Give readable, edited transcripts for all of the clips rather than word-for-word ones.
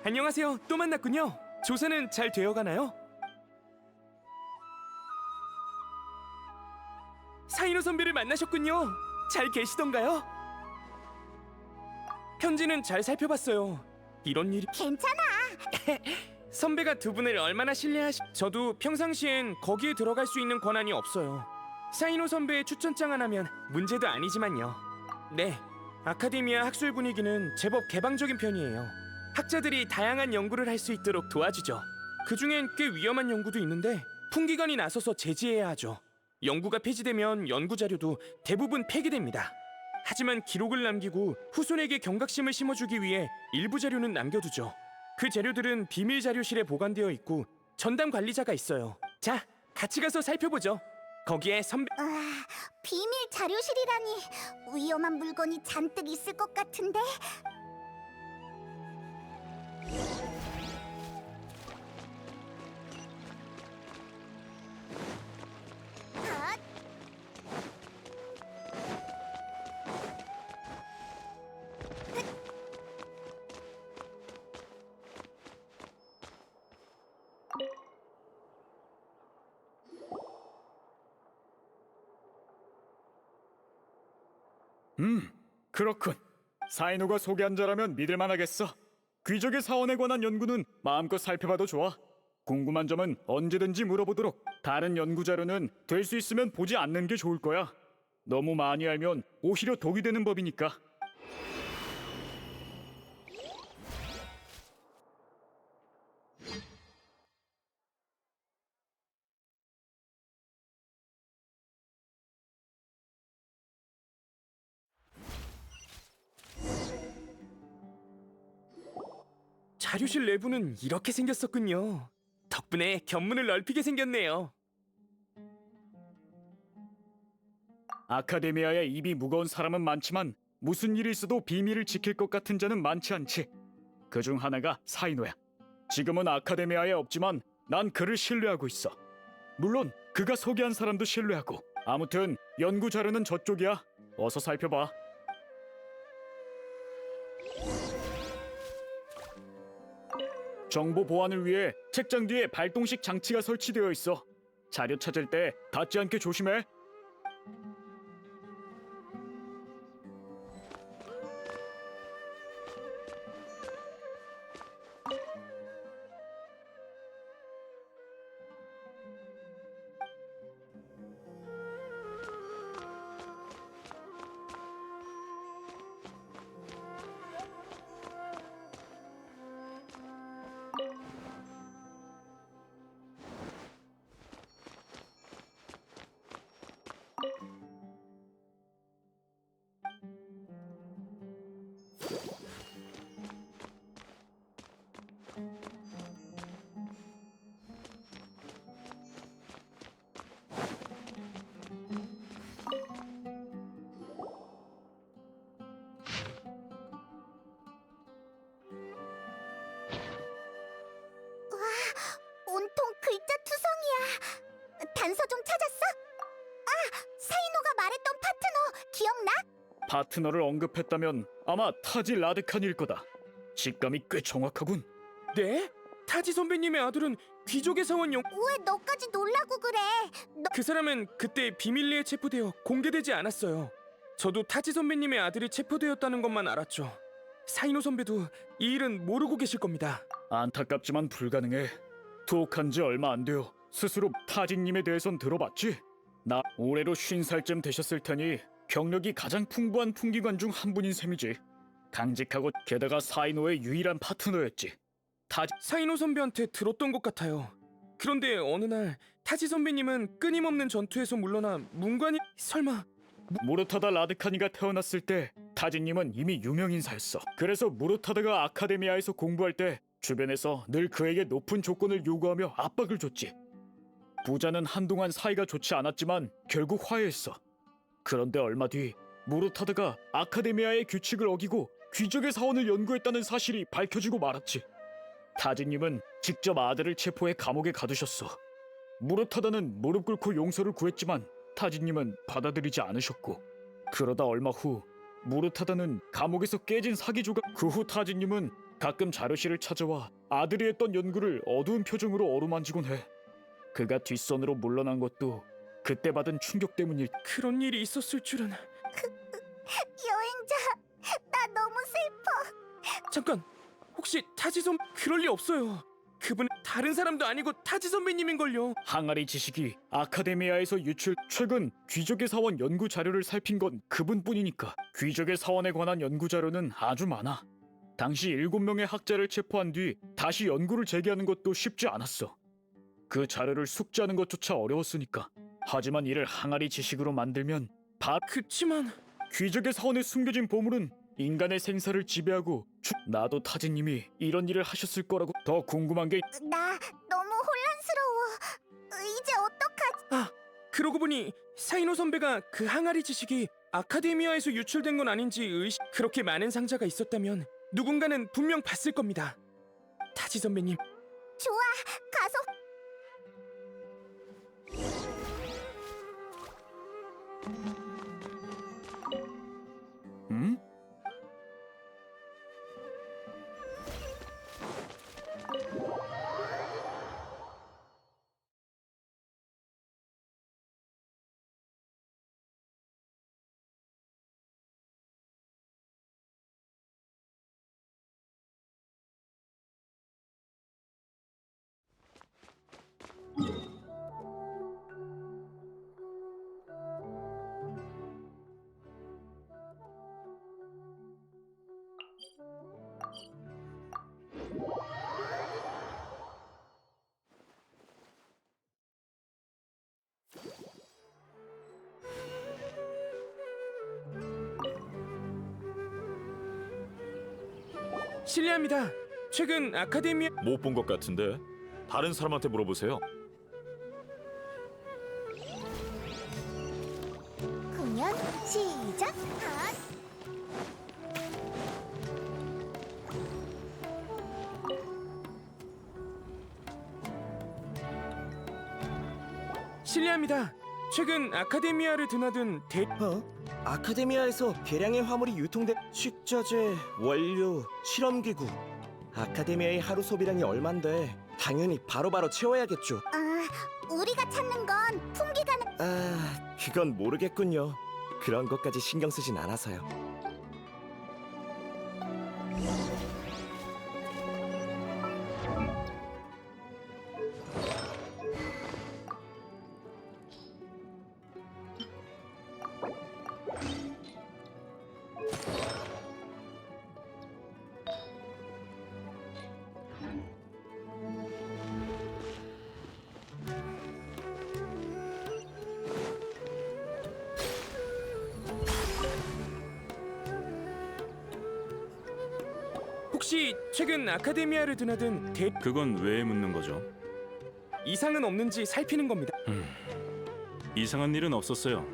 안녕하세요. 또 만났군요. 조사는 잘 되어가나요? 사인호 선배를 만나셨군요. 잘 계시던가요? 편지는 잘 살펴봤어요. 이런 일이... 괜찮아. 선배가 두 분을 얼마나 저도 평상시엔 거기에 들어갈 수 있는 권한이 없어요. 사인호 선배의 추천장 하나면 문제도 아니지만요. 네, 아카데미아 학술 분위기는 제법 개방적인 편이에요. 학자들이 다양한 연구를 할 수 있도록 도와주죠. 그중엔 꽤 위험한 연구도 있는데 풍기관이 나서서 제지해야 하죠. 연구가 폐지되면 연구 자료도 대부분 폐기됩니다. 하지만 기록을 남기고 후손에게 경각심을 심어주기 위해 일부 자료는 남겨두죠. 그 자료들은 비밀 자료실에 보관되어 있고 전담 관리자가 있어요. 자, 같이 가서 살펴보죠. 거기에 비밀 자료실이라니 위험한 물건이 잔뜩 있을 것 같은데. 아, 그렇군. 사인호가 소개한 자라면 믿을만하겠어. 귀족의 사원에 관한 연구는 마음껏 살펴봐도 좋아. 궁금한 점은 언제든지 물어보도록. 다른 연구 자료는 될 수 있으면 보지 않는 게 좋을 거야. 너무 많이 알면 오히려 독이 되는 법이니까. 자료실 내부는 이렇게 생겼었군요. 덕분에 견문을 넓히게 생겼네요. 아카데미아에 입이 무거운 사람은 많지만 무슨 일이 있어도 비밀을 지킬 것 같은 자는 많지 않지. 그중 하나가 사인호야. 지금은 아카데미아에 없지만 난 그를 신뢰하고 있어. 물론 그가 소개한 사람도 신뢰하고. 아무튼 연구 자료는 저쪽이야. 어서 살펴봐. 정보 보안을 위해 책장 뒤에 발동식 장치가 설치되어 있어. 자료 찾을 때 닿지 않게 조심해. 온통 글자 투성이야. 단서 좀 찾았어? 아, 사인호가 말했던 파트너 기억나? 파트너를 언급했다면 아마 타지 라드칸일 거다. 직감이 꽤 정확하군. 네? 타지 선배님의 아들은 귀족의 사원 왜 너까지 놀라고 그래? 그 사람은 그때 비밀리에 체포되어 공개되지 않았어요. 저도 타지 선배님의 아들이 체포되었다는 것만 알았죠. 사인호 선배도 이 일은 모르고 계실 겁니다. 안타깝지만 불가능해. 투옥한 지 얼마 안 되어 스스로 타진님에 대해선 들어봤지? 나 올해로 50살쯤 되셨을 테니 경력이 가장 풍부한 풍기관 중 한 분인 셈이지. 강직하고 게다가 사인호의 유일한 파트너였지. 사인호 선배한테 들었던 것 같아요. 그런데 어느 날 타지 선배님은 끊임없는 전투에서 물러나 문관이... 설마... 무르타다 라드카니가 태어났을 때 타진님은 이미 유명인사였어. 그래서 무르타다가 아카데미아에서 공부할 때 주변에서 늘 그에게 높은 조건을 요구하며 압박을 줬지. 부자는 한동안 사이가 좋지 않았지만 결국 화해했어. 그런데 얼마 뒤 무르타다가 아카데미아의 규칙을 어기고 귀족의 사원을 연구했다는 사실이 밝혀지고 말았지. 타진님은 직접 아들을 체포해 감옥에 가두셨어. 무르타다는 무릎 꿇고 용서를 구했지만 타진님은 받아들이지 않으셨고, 그러다 얼마 후 무르타다는 감옥에서 깨진 사기 조각. 그 후 타진님은 가끔 자료실을 찾아와 아들이 했던 연구를 어두운 표정으로 어루만지곤 해. 그가 뒷선으로 물러난 것도 그때 받은 충격 때문일. 그런 일이 있었을 줄은. 여행자, 나 너무 슬퍼. 잠깐, 혹시 타지 선 그럴 리 없어요. 그분 다른 사람도 아니고 타지 선배님인걸요. 항아리 지식이 아카데미아에서 유출. 최근 귀족의 사원 연구 자료를 살핀 건 그분뿐이니까. 귀족의 사원에 관한 연구 자료는 아주 많아. 당시 7명의 학자를 체포한 뒤 다시 연구를 재개하는 것도 쉽지 않았어. 그 자료를 숙지하는 것조차 어려웠으니까. 하지만 이를 항아리 지식으로 만들면 그치만 귀족의 사원에 숨겨진 보물은 인간의 생사를 지배하고 나도 타지님이 이런 일을 하셨을 거라고. 더 궁금한 게 나 너무 혼란스러워. 이제 어떡하지? 그러고 보니 사이노 선배가 그 항아리 지식이 아카데미아에서 유출된 건 아닌지 그렇게 많은 상자가 있었다면 누군가는 분명 봤을 겁니다. 타지 선배님. 좋아, 가서. 응? 실례합니다. 최근 아카데미아 못 본 것 같은데 다른 사람한테 물어보세요. 공연 시작. 실례합니다. 최근 아카데미아를 드나든 아카데미아에서 개량의 화물이 유통된 식자재, 원료, 실험기구. 아카데미아의 하루 소비량이 얼만데 당연히 바로바로 채워야겠죠. 우리가 찾는 건 풍기가는. 그건 모르겠군요. 그런 것까지 신경 쓰진 않아서요. 혹시 최근 아카데미아를 드나든 그건 왜 묻는 거죠? 이상은 없는지 살피는 겁니다. 이상한 일은 없었어요.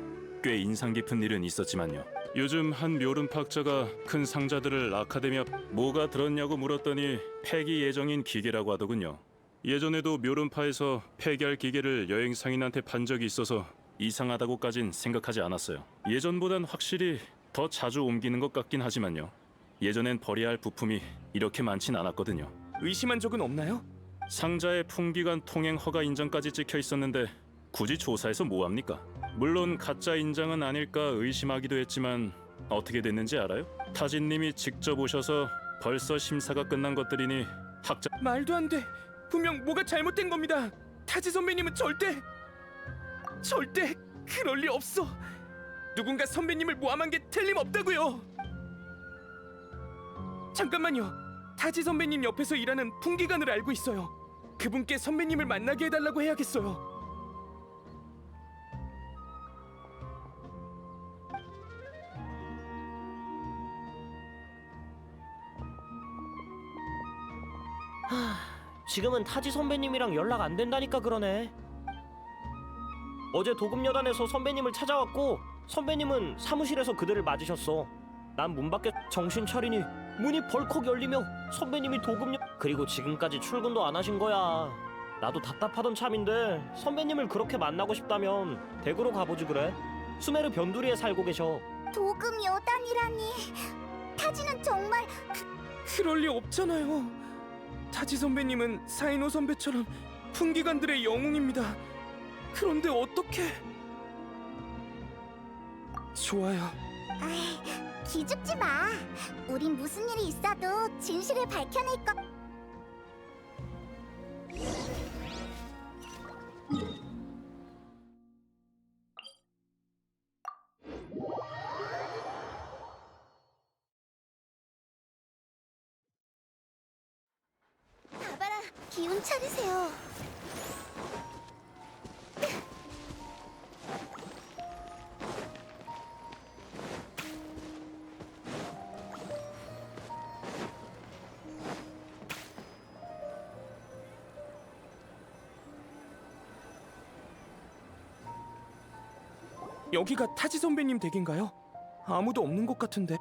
꽤 인상 깊은 일은 있었지만요. 요즘 한 묘름파학자가 큰 상자들을 아카데미아 뭐가 들었냐고 물었더니 폐기 예정인 기계라고 하더군요. 예전에도 묘름파에서 폐기할 기계를 여행 상인한테 판 적이 있어서 이상하다고까진 생각하지 않았어요. 예전보단 확실히 더 자주 옮기는 것 같긴 하지만요. 예전엔 버려야 할 부품이 이렇게 많진 않았거든요. 의심한 적은 없나요? 상자에 풍기관 통행 허가 인정까지 찍혀 있었는데 굳이 조사해서 뭐합니까? 물론 가짜 인장은 아닐까 의심하기도 했지만 어떻게 됐는지 알아요? 타진님이 직접 오셔서 벌써 심사가 끝난 것들이니 학자... 말도 안 돼. 분명 뭐가 잘못된 겁니다. 타지 선배님은 절대 그럴 리 없어. 누군가 선배님을 모함한 게 틀림없다고요. 잠깐만요. 타지 선배님 옆에서 일하는 풍기관을 알고 있어요. 그분께 선배님을 만나게 해달라고 해야겠어요. 지금은 타지 선배님이랑 연락 안 된다니까 그러네. 어제 도금여단에서 선배님을 찾아왔고 선배님은 사무실에서 그들을 맞으셨어. 난 문 밖에 정신 차리니 문이 벌컥 열리며 선배님이 도금여... 그리고 지금까지 출근도 안 하신 거야. 나도 답답하던 참인데 선배님을 그렇게 만나고 싶다면 댁으로 가보지 그래. 수메르 변두리에 살고 계셔. 도금 여단이라니. 타지는 정말 그럴 리 없잖아요. 타지 선배님은 사이노 선배처럼 풍기관들의 영웅입니다. 그런데 어떻게? 좋아요. 아이, 기죽지 마. 우린 무슨 일이 있어도 진실을 밝혀낼 것. 봐봐라, 기운 차리세요. 여기가 타지 선배님 댁인가요? 아무도 없는 것 같은데.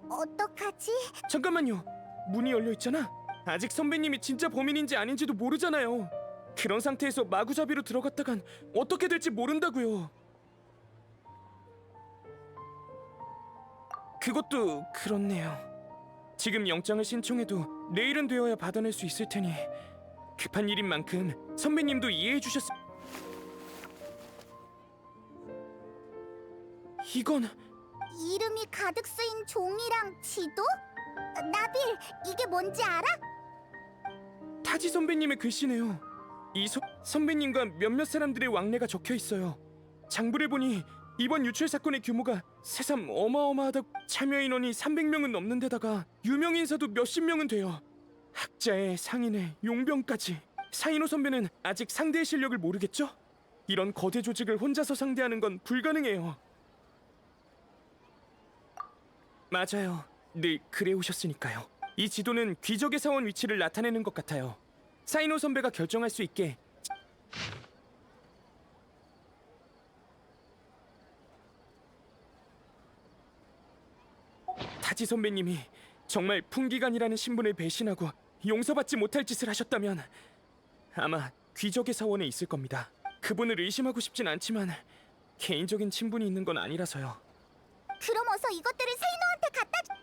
어떡하지? 잠깐만요. 문이 열려 있잖아. 아직 선배님이 진짜 범인인지 아닌지도 모르잖아요. 그런 상태에서 마구잡이로 들어갔다간 어떻게 될지 모른다고요. 그것도 그렇네요. 지금 영장을 신청해도 내일은 되어야 받아낼 수 있을 테니 급한 일인 만큼 선배님도 이해해 주셨... 이건... 이름이 가득 쓰인 종이랑 지도? 나빌, 이게 뭔지 알아? 타지 선배님의 글씨네요. 선배님과 몇몇 사람들의 왕래가 적혀 있어요. 장부를 보니 이번 유출 사건의 규모가 새삼 어마어마하다. 참여 인원이 300명은 넘는 데다가 유명 인사도 몇십 명은 돼요. 학자에 상인에 용병까지. 사이노 선배는 아직 상대의 실력을 모르겠죠? 이런 거대 조직을 혼자서 상대하는 건 불가능해요. 맞아요. 늘 그래 오셨으니까요. 이 지도는 귀적의 사원 위치를 나타내는 것 같아요. 사이노 선배가 결정할 수 있게. 타지 선배님이 정말 풍기관이라는 신분을 배신하고 용서받지 못할 짓을 하셨다면 아마 귀적의 사원에 있을 겁니다. 그분을 의심하고 싶진 않지만 개인적인 친분이 있는 건 아니라서요. 그럼 어서 이것들을 세이노한테 갖다 줘.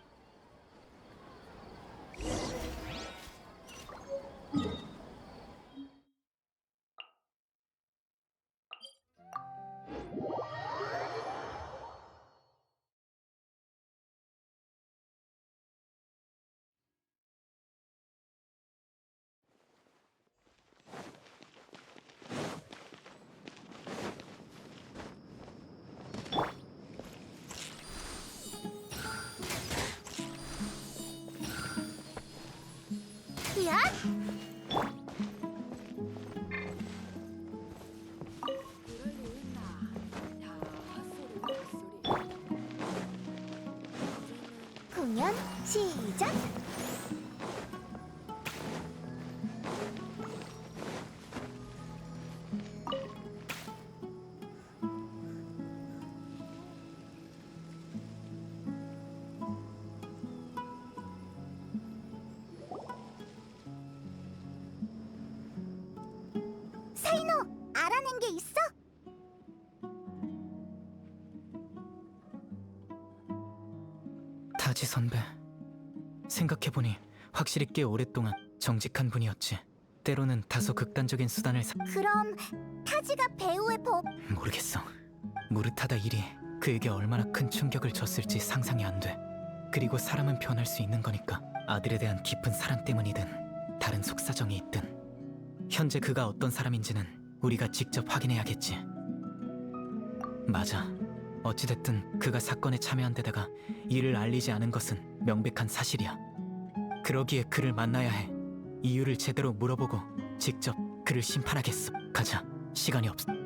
야! 공연 시작! 사이노, 알아낸 게 있어? 타지 선배, 생각해보니 확실히 꽤 오랫동안 정직한 분이었지. 때로는 다소 극단적인 수단을 그럼 타지가 배우의 법... 모르겠어. 무르타다 일이 그에게 얼마나 큰 충격을 줬을지 상상이 안 돼. 그리고 사람은 변할 수 있는 거니까. 아들에 대한 깊은 사랑 때문이든 다른 속사정이 있든 현재 그가 어떤 사람인지는 우리가 직접 확인해야겠지. 맞아. 어찌됐든 그가 사건에 참여한 데다가 이를 알리지 않은 것은 명백한 사실이야. 그러기에 그를 만나야 해. 이유를 제대로 물어보고 직접 그를 심판하겠어. 가자. 시간이 없어.